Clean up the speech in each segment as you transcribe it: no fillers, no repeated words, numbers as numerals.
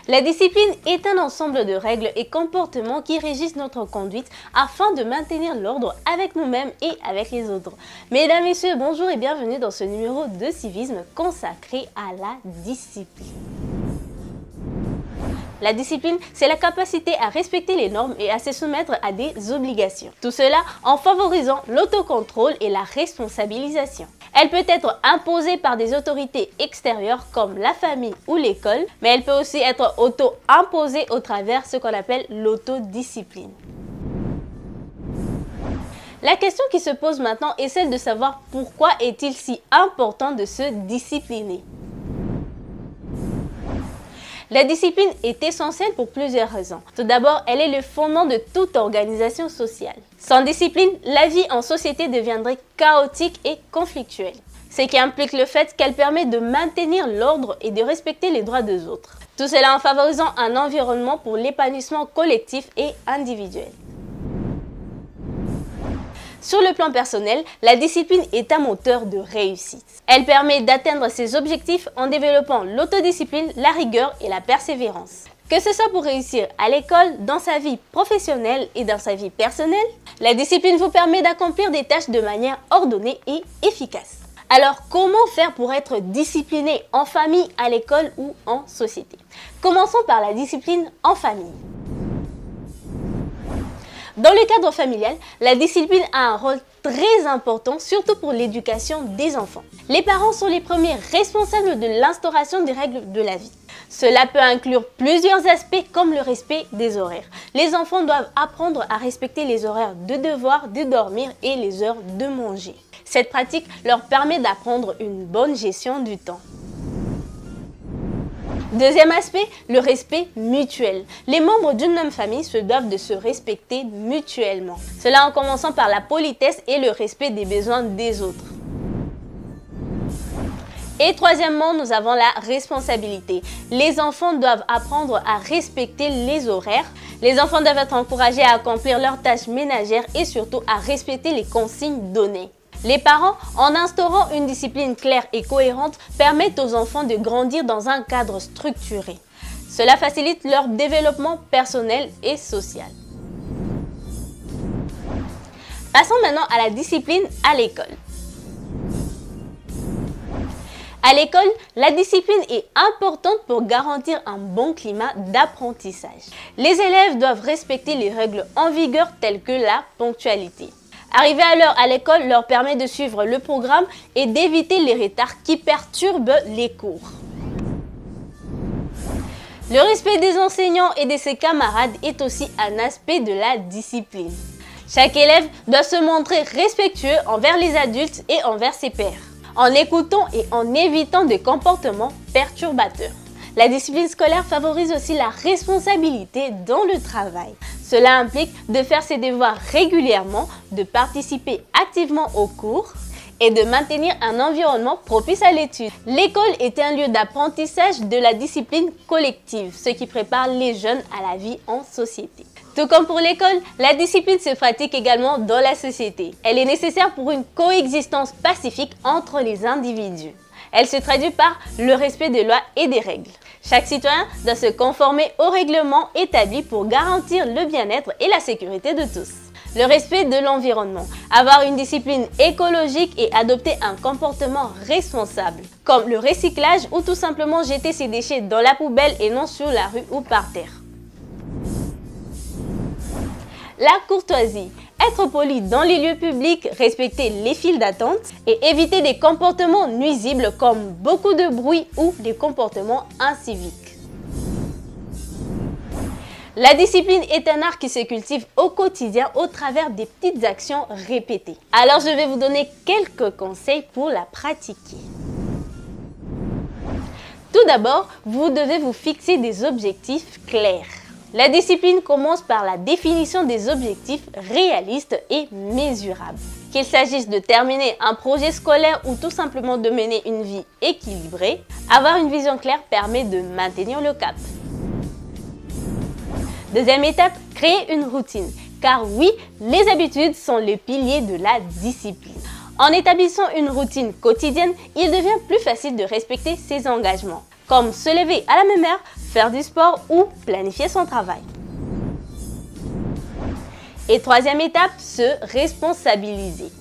La discipline est un ensemble de règles et comportements qui régissent notre conduite afin de maintenir l'ordre avec nous-mêmes et avec les autres. Mesdames, Messieurs, bonjour et bienvenue dans ce numéro de civisme consacré à la discipline. La discipline, c'est la capacité à respecter les normes et à se soumettre à des obligations. Tout cela en favorisant l'autocontrôle et la responsabilisation. Elle peut être imposée par des autorités extérieures comme la famille ou l'école, mais elle peut aussi être auto-imposée au travers de ce qu'on appelle l'autodiscipline. La question qui se pose maintenant est celle de savoir pourquoi est-il si important de se discipliner. La discipline est essentielle pour plusieurs raisons. Tout d'abord, elle est le fondement de toute organisation sociale. Sans discipline, la vie en société deviendrait chaotique et conflictuelle. Ce qui implique le fait qu'elle permet de maintenir l'ordre et de respecter les droits des autres. Tout cela en favorisant un environnement pour l'épanouissement collectif et individuel. Sur le plan personnel, la discipline est un moteur de réussite. Elle permet d'atteindre ses objectifs en développant l'autodiscipline, la rigueur et la persévérance. Que ce soit pour réussir à l'école, dans sa vie professionnelle et dans sa vie personnelle, la discipline vous permet d'accomplir des tâches de manière ordonnée et efficace. Alors, comment faire pour être discipliné en famille, à l'école ou en société? Commençons par la discipline en famille. Dans le cadre familial, la discipline a un rôle très important, surtout pour l'éducation des enfants. Les parents sont les premiers responsables de l'instauration des règles de la vie. Cela peut inclure plusieurs aspects comme le respect des horaires. Les enfants doivent apprendre à respecter les horaires de devoir, de dormir et les heures de manger. Cette pratique leur permet d'apprendre une bonne gestion du temps. Deuxième aspect, le respect mutuel. Les membres d'une même famille se doivent de se respecter mutuellement. Cela en commençant par la politesse et le respect des besoins des autres. Et troisièmement, nous avons la responsabilité. Les enfants doivent apprendre à respecter les horaires. Les enfants doivent être encouragés à accomplir leurs tâches ménagères et surtout à respecter les consignes données. Les parents, en instaurant une discipline claire et cohérente, permettent aux enfants de grandir dans un cadre structuré. Cela facilite leur développement personnel et social. Passons maintenant à la discipline à l'école. À l'école, la discipline est importante pour garantir un bon climat d'apprentissage. Les élèves doivent respecter les règles en vigueur telles que la ponctualité. Arriver à l'heure à l'école leur permet de suivre le programme et d'éviter les retards qui perturbent les cours. Le respect des enseignants et de ses camarades est aussi un aspect de la discipline. Chaque élève doit se montrer respectueux envers les adultes et envers ses pairs, en écoutant et en évitant des comportements perturbateurs. La discipline scolaire favorise aussi la responsabilité dans le travail. Cela implique de faire ses devoirs régulièrement, de participer activement aux cours et de maintenir un environnement propice à l'étude. L'école est un lieu d'apprentissage de la discipline collective, ce qui prépare les jeunes à la vie en société. Tout comme pour l'école, la discipline se pratique également dans la société. Elle est nécessaire pour une coexistence pacifique entre les individus. Elle se traduit par le respect des lois et des règles. Chaque citoyen doit se conformer aux règlements établis pour garantir le bien-être et la sécurité de tous. Le respect de l'environnement, avoir une discipline écologique et adopter un comportement responsable, comme le recyclage ou tout simplement jeter ses déchets dans la poubelle et non sur la rue ou par terre. La courtoisie. Être poli dans les lieux publics, respecter les files d'attente et éviter des comportements nuisibles comme beaucoup de bruit ou des comportements inciviques. La discipline est un art qui se cultive au quotidien au travers des petites actions répétées. Alors je vais vous donner quelques conseils pour la pratiquer. Tout d'abord, vous devez vous fixer des objectifs clairs. La discipline commence par la définition des objectifs réalistes et mesurables. Qu'il s'agisse de terminer un projet scolaire ou tout simplement de mener une vie équilibrée, avoir une vision claire permet de maintenir le cap. Deuxième étape, créer une routine. Car oui, les habitudes sont le pilier de la discipline. En établissant une routine quotidienne, il devient plus facile de respecter ses engagements. comme se lever à la même heure, faire du sport ou planifier son travail. Et troisième étape, se responsabiliser.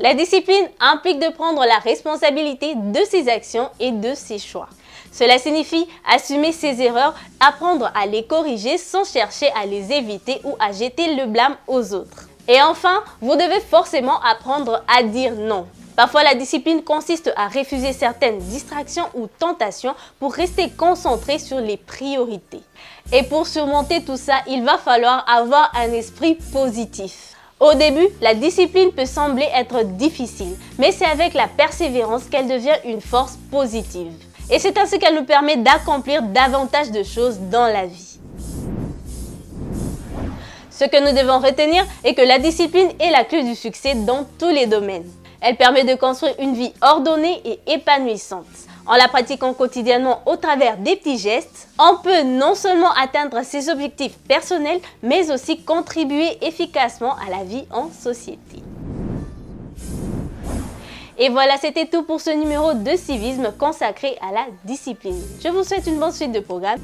La discipline implique de prendre la responsabilité de ses actions et de ses choix. Cela signifie assumer ses erreurs, apprendre à les corriger sans chercher à les éviter ou à jeter le blâme aux autres. Et enfin, vous devez forcément apprendre à dire non. Parfois, la discipline consiste à refuser certaines distractions ou tentations pour rester concentré sur les priorités. Et pour surmonter tout ça, il va falloir avoir un esprit positif. Au début, la discipline peut sembler être difficile, mais c'est avec la persévérance qu'elle devient une force positive. Et c'est ainsi qu'elle nous permet d'accomplir davantage de choses dans la vie. Ce que nous devons retenir est que la discipline est la clé du succès dans tous les domaines. Elle permet de construire une vie ordonnée et épanouissante. En la pratiquant quotidiennement au travers des petits gestes, on peut non seulement atteindre ses objectifs personnels, mais aussi contribuer efficacement à la vie en société. Et voilà, c'était tout pour ce numéro de civisme consacré à la discipline. Je vous souhaite une bonne suite de programme.